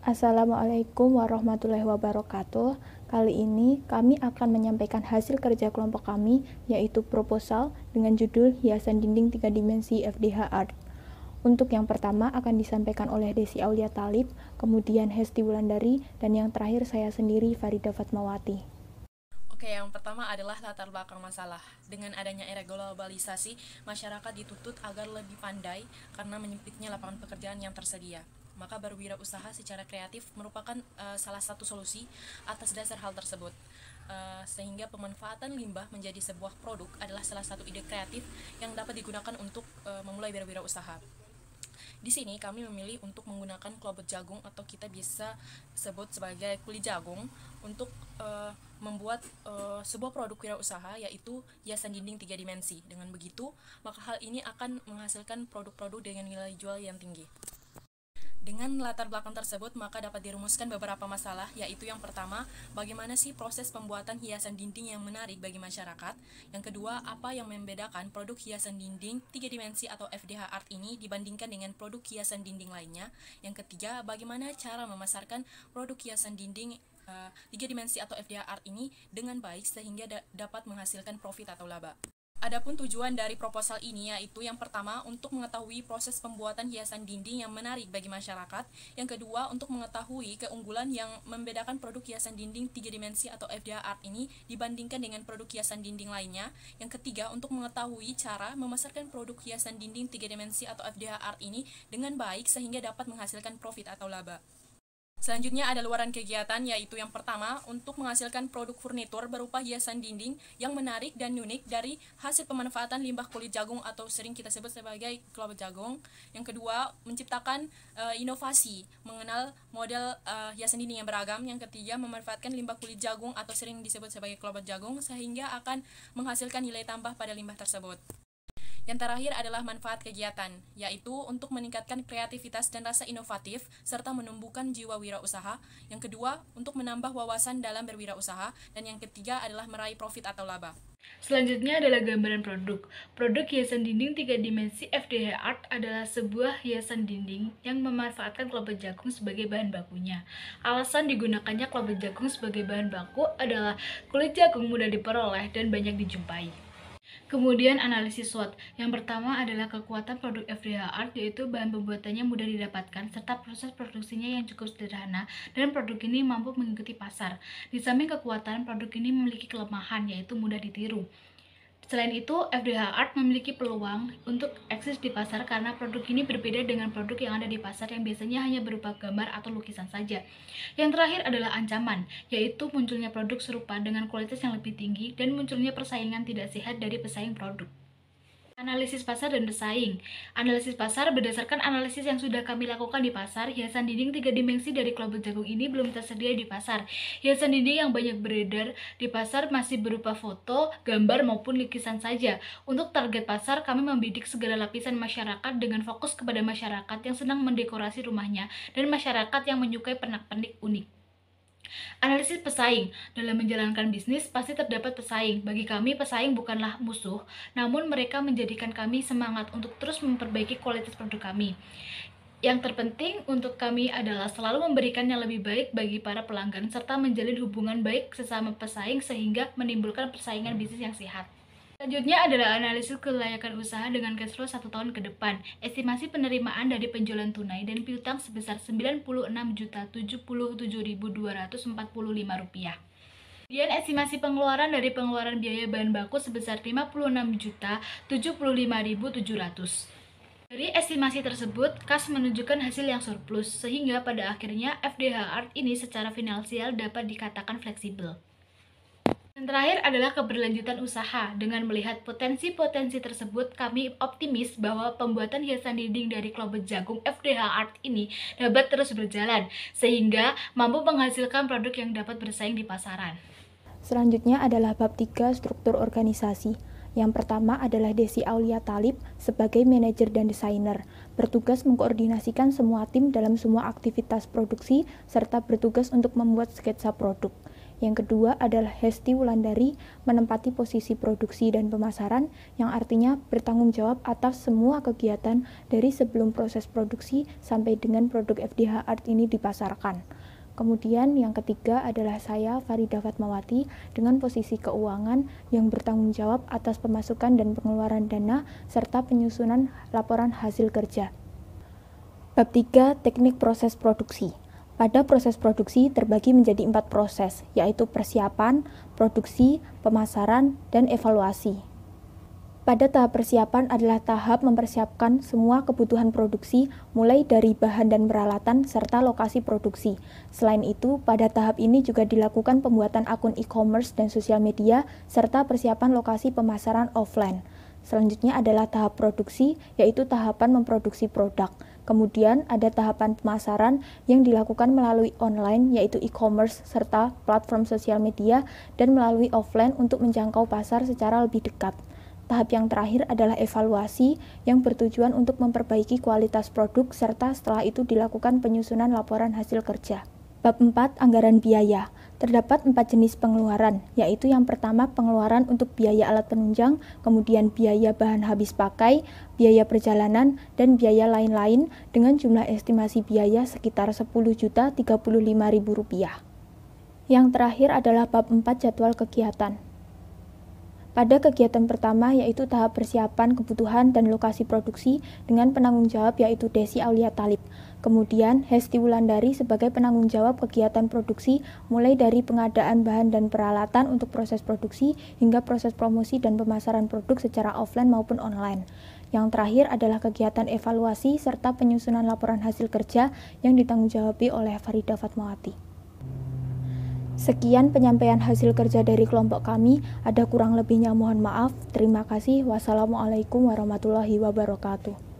Assalamualaikum warahmatullahi wabarakatuh. Kali ini kami akan menyampaikan hasil kerja kelompok kami, yaitu proposal dengan judul Hiasan Dinding 3 Dimensi FDH Art. Untuk yang pertama akan disampaikan oleh Desi Aulia Talib, kemudian Hesti Wulandari, dan yang terakhir saya sendiri, Farida Fatmawati. Oke, yang pertama adalah latar belakang masalah. Dengan adanya era globalisasi, masyarakat dituntut agar lebih pandai karena menyempitnya lapangan pekerjaan yang tersedia. Maka berwirausaha secara kreatif merupakan salah satu solusi atas dasar hal tersebut. Sehingga pemanfaatan limbah menjadi sebuah produk adalah salah satu ide kreatif yang dapat digunakan untuk memulai berwirausaha. Di sini kami memilih untuk menggunakan klobot jagung atau kita bisa sebut sebagai kulit jagung untuk membuat sebuah produk wirausaha, yaitu hiasan dinding 3 dimensi. Dengan begitu, maka hal ini akan menghasilkan produk-produk dengan nilai jual yang tinggi. Dengan latar belakang tersebut, maka dapat dirumuskan beberapa masalah, yaitu yang pertama, bagaimana sih proses pembuatan hiasan dinding yang menarik bagi masyarakat? Yang kedua, apa yang membedakan produk hiasan dinding 3 dimensi atau FDH Art ini dibandingkan dengan produk hiasan dinding lainnya? Yang ketiga, bagaimana cara memasarkan produk hiasan dinding 3 dimensi atau FDH Art ini dengan baik sehingga dapat menghasilkan profit atau laba? Adapun tujuan dari proposal ini yaitu yang pertama untuk mengetahui proses pembuatan hiasan dinding yang menarik bagi masyarakat, yang kedua untuk mengetahui keunggulan yang membedakan produk hiasan dinding 3 dimensi atau FDH Art ini dibandingkan dengan produk hiasan dinding lainnya, yang ketiga untuk mengetahui cara memasarkan produk hiasan dinding 3 dimensi atau FDH Art ini dengan baik sehingga dapat menghasilkan profit atau laba. Selanjutnya ada luaran kegiatan, yaitu yang pertama untuk menghasilkan produk furnitur berupa hiasan dinding yang menarik dan unik dari hasil pemanfaatan limbah kulit jagung atau sering kita sebut sebagai klobot jagung. Yang kedua, menciptakan inovasi mengenal model hiasan dinding yang beragam. Yang ketiga, memanfaatkan limbah kulit jagung atau sering disebut sebagai klobot jagung sehingga akan menghasilkan nilai tambah pada limbah tersebut. Yang terakhir adalah manfaat kegiatan, yaitu untuk meningkatkan kreativitas dan rasa inovatif, serta menumbuhkan jiwa wirausaha. Yang kedua, untuk menambah wawasan dalam berwirausaha. Dan yang ketiga adalah meraih profit atau laba. Selanjutnya adalah gambaran produk. Produk hiasan dinding 3 dimensi FDH Art adalah sebuah hiasan dinding yang memanfaatkan klobot jagung sebagai bahan bakunya. Alasan digunakannya klobot jagung sebagai bahan baku adalah kulit jagung mudah diperoleh dan banyak dijumpai. Kemudian analisis SWOT. Yang pertama adalah kekuatan produk FDH Art, yaitu bahan pembuatannya mudah didapatkan serta proses produksinya yang cukup sederhana dan produk ini mampu mengikuti pasar. Di samping kekuatan, produk ini memiliki kelemahan, yaitu mudah ditiru. Selain itu, FDH Art memiliki peluang untuk eksis di pasar karena produk ini berbeda dengan produk yang ada di pasar yang biasanya hanya berupa gambar atau lukisan saja. Yang terakhir adalah ancaman, yaitu munculnya produk serupa dengan kualitas yang lebih tinggi dan munculnya persaingan tidak sehat dari pesaing produk. Analisis pasar dan pesaing. Analisis pasar berdasarkan analisis yang sudah kami lakukan di pasar, hiasan dinding 3 dimensi dari klobot jagung ini belum tersedia di pasar. Hiasan dinding yang banyak beredar di pasar masih berupa foto, gambar maupun lukisan saja. Untuk target pasar, kami membidik segala lapisan masyarakat dengan fokus kepada masyarakat yang senang mendekorasi rumahnya dan masyarakat yang menyukai pernak-pernik unik. Analisis pesaing. Dalam menjalankan bisnis, pasti terdapat pesaing. Bagi kami, pesaing bukanlah musuh, namun mereka menjadikan kami semangat untuk terus memperbaiki kualitas produk kami. Yang terpenting untuk kami adalah selalu memberikan yang lebih baik bagi para pelanggan, serta menjalin hubungan baik sesama pesaing sehingga menimbulkan persaingan bisnis yang sehat. Selanjutnya adalah analisis kelayakan usaha dengan cash flow 1 tahun ke depan. Estimasi penerimaan dari penjualan tunai dan piutang sebesar Rp96.077.245. Kemudian estimasi pengeluaran dari pengeluaran biaya bahan baku sebesar Rp56.075.700. Dari estimasi tersebut, kas menunjukkan hasil yang surplus, sehingga pada akhirnya FDH Art ini secara finansial dapat dikatakan fleksibel. Yang terakhir adalah keberlanjutan usaha. Dengan melihat potensi-potensi tersebut, kami optimis bahwa pembuatan hiasan dinding dari klobot jagung FDH Art ini dapat terus berjalan, sehingga mampu menghasilkan produk yang dapat bersaing di pasaran. Selanjutnya adalah bab 3 struktur organisasi. Yang pertama adalah Desi Aulia Talib sebagai manajer dan desainer, bertugas mengkoordinasikan semua tim dalam semua aktivitas produksi serta bertugas untuk membuat sketsa produk. Yang kedua adalah Hesti Wulandari menempati posisi produksi dan pemasaran, yang artinya bertanggung jawab atas semua kegiatan dari sebelum proses produksi sampai dengan produk FDH Art ini dipasarkan. Kemudian yang ketiga adalah saya, Farida Fatmawati, dengan posisi keuangan yang bertanggung jawab atas pemasukan dan pengeluaran dana serta penyusunan laporan hasil kerja. Bab 3, teknik proses produksi. Pada proses produksi terbagi menjadi 4 proses, yaitu persiapan, produksi, pemasaran, dan evaluasi. Pada tahap persiapan adalah tahap mempersiapkan semua kebutuhan produksi, mulai dari bahan dan peralatan, serta lokasi produksi. Selain itu, pada tahap ini juga dilakukan pembuatan akun e-commerce dan sosial media, serta persiapan lokasi pemasaran offline. Selanjutnya adalah tahap produksi, yaitu tahapan memproduksi produk. Kemudian ada tahapan pemasaran yang dilakukan melalui online, yaitu e-commerce serta platform sosial media, dan melalui offline untuk menjangkau pasar secara lebih dekat. Tahap yang terakhir adalah evaluasi yang bertujuan untuk memperbaiki kualitas produk serta setelah itu dilakukan penyusunan laporan hasil kerja. Bab 4, anggaran biaya. Terdapat 4 jenis pengeluaran, yaitu yang pertama pengeluaran untuk biaya alat penunjang, kemudian biaya bahan habis pakai, biaya perjalanan, dan biaya lain-lain dengan jumlah estimasi biaya sekitar Rp10.035.000. Yang terakhir adalah bab 4, jadwal kegiatan. Pada kegiatan pertama yaitu tahap persiapan kebutuhan dan lokasi produksi dengan penanggung jawab yaitu Desi Aulia Talib. Kemudian Hesti Wulandari sebagai penanggung jawab kegiatan produksi mulai dari pengadaan bahan dan peralatan untuk proses produksi hingga proses promosi dan pemasaran produk secara offline maupun online. Yang terakhir adalah kegiatan evaluasi serta penyusunan laporan hasil kerja yang ditanggung-jawabi oleh Farida Fatmawati. Sekian penyampaian hasil kerja dari kelompok kami, ada kurang lebihnya mohon maaf. Terima kasih. Wassalamualaikum warahmatullahi wabarakatuh.